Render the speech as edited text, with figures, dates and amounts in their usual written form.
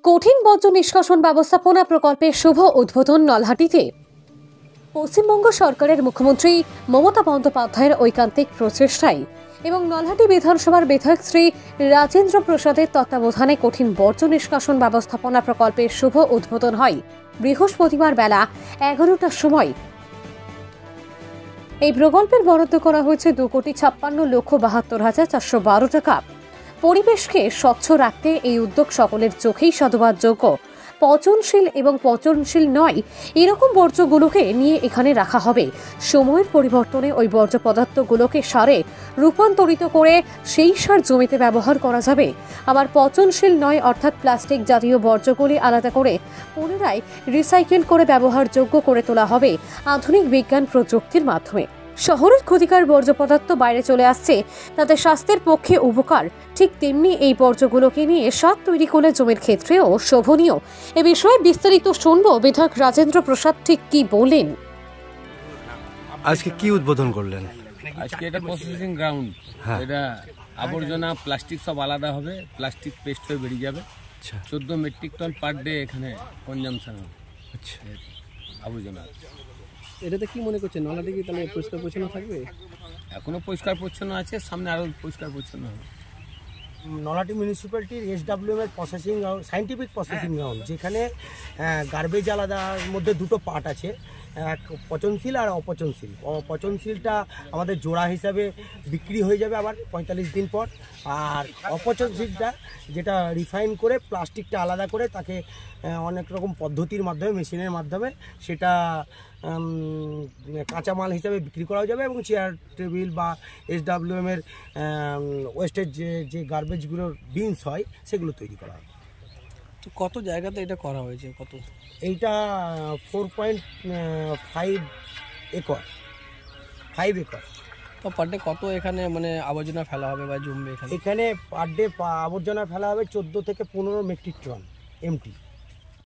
কঠিন বর্জ্য নিষ্কাশন ব্যবস্থাপনা প্রকল্পের শুভ উদ্বোধন নলহাটিতে। পশ্চিমবঙ্গ সরকারের মুখ্যমন্ত্রী মমতা বন্দ্যোপাধ্যায়ের ঐকান্তিক প্রচেষ্টায় এবং নলহাটি বিধানসভার বিধায়ক শ্রী রাজেন্দ্র প্রসাদের তত্ত্বাবধানে কঠিন বর্জ্য নিষ্কাশন ব্যবস্থাপনা প্রকল্পের শুভ উদ্বোধন হয় বৃহস্পতিবার বেলা 11টার সময়। এই প্রকল্পের বরাদ্দ করা হয়েছে 2,56,72,412 টাকা। পরিবেশকে স্বচ্ছ রাখতে এই উদ্যোগ সকলের চোখেই সাধুবাদযোগ্য। পচনশীল এবং পচনশীল নয় এরকম বর্জ্যগুলোকে নিয়ে এখানে রাখা হবে। সময়ের পরিবর্তনে ওই বর্জ্য পদার্থগুলোকে সারে রূপান্তরিত করে সেই সার জমিতে ব্যবহার করা যাবে। আবার পচনশীল নয় অর্থাৎ প্লাস্টিক জাতীয় বর্জ্যগুলি আলাদা করে পুনরায় রিসাইকেল করে ব্যবহারযোগ্য করে তোলা হবে আধুনিক বিজ্ঞান প্রযুক্তির মাধ্যমে। শহরের ক্ষতিকর বর্জ্য পদার্থ বাইরে চলে আসছে, তাতে স্বাস্থ্যের পক্ষে উপকার। ঠিক তেমনি এই বর্জ্যগুলোকে নিয়ে সার তৈরি করলে জমির ক্ষেত্রেও শোভনীয়। এ বিষয়ে বিস্তারিত শুনবো বিধায়ক রাজেন্দ্র প্রসাদ ঠিক কি বলেন। আজকে কি উদ্বোধন করলেন? আজকে এটা প্রসেসিং গ্রাউন্ড। এটা আবর্জনা প্লাস্টিক সব আলাদা হবে, প্লাস্টিক পেস্ট হয়ে বেরিয়ে যাবে। 14 মেট্রিক টন পার ডে এখানে কনজামশন হবে। আচ্ছা, আবর্জনা এটাতে কি মনে করছেন, নলাটি কি তাহলে পরিষ্কার পরিচ্ছন্ন থাকবে? এখনো পরিষ্কার পরিচ্ছন্ন আছে, সামনে আরো পরিষ্কার পরিচ্ছন্ন হবে। নলহাটি মিউনিসিপ্যালিটির SWM এর processing ground, scientific processing ground, যেখানে গার্বেজ আলাদার মধ্যে দুটো পার্ট আছে, এক পচনশীল আর অপচনশীল। অপচনশীলটা আমাদের জোড়া হিসাবে বিক্রি হয়ে যাবে আবার 45 দিন পর, আর অপচনশীলটা যেটা রিফাইন করে প্লাস্টিকটা আলাদা করে তাকে অনেক রকম পদ্ধতির মাধ্যমে, মেশিনের মাধ্যমে সেটা কাঁচামাল হিসাবে বিক্রি করা যাবে এবং চেয়ার টেবিল বা SWM এর ওয়েস্টেজ যে গার্বেজগুলোর বিনস হয় সেগুলো তৈরি করা হবে। তো কত জায়গাতে এটা করা হয়েছে? কত? এইটা 4.5 একর, 5 একর। তো পার ডে কত এখানে মানে আবর্জনা ফেলা হবে বা জমবে? এখানে পার ডে আবর্জনা ফেলা হবে 14 থেকে 15 মেট্রিক টন এমটি।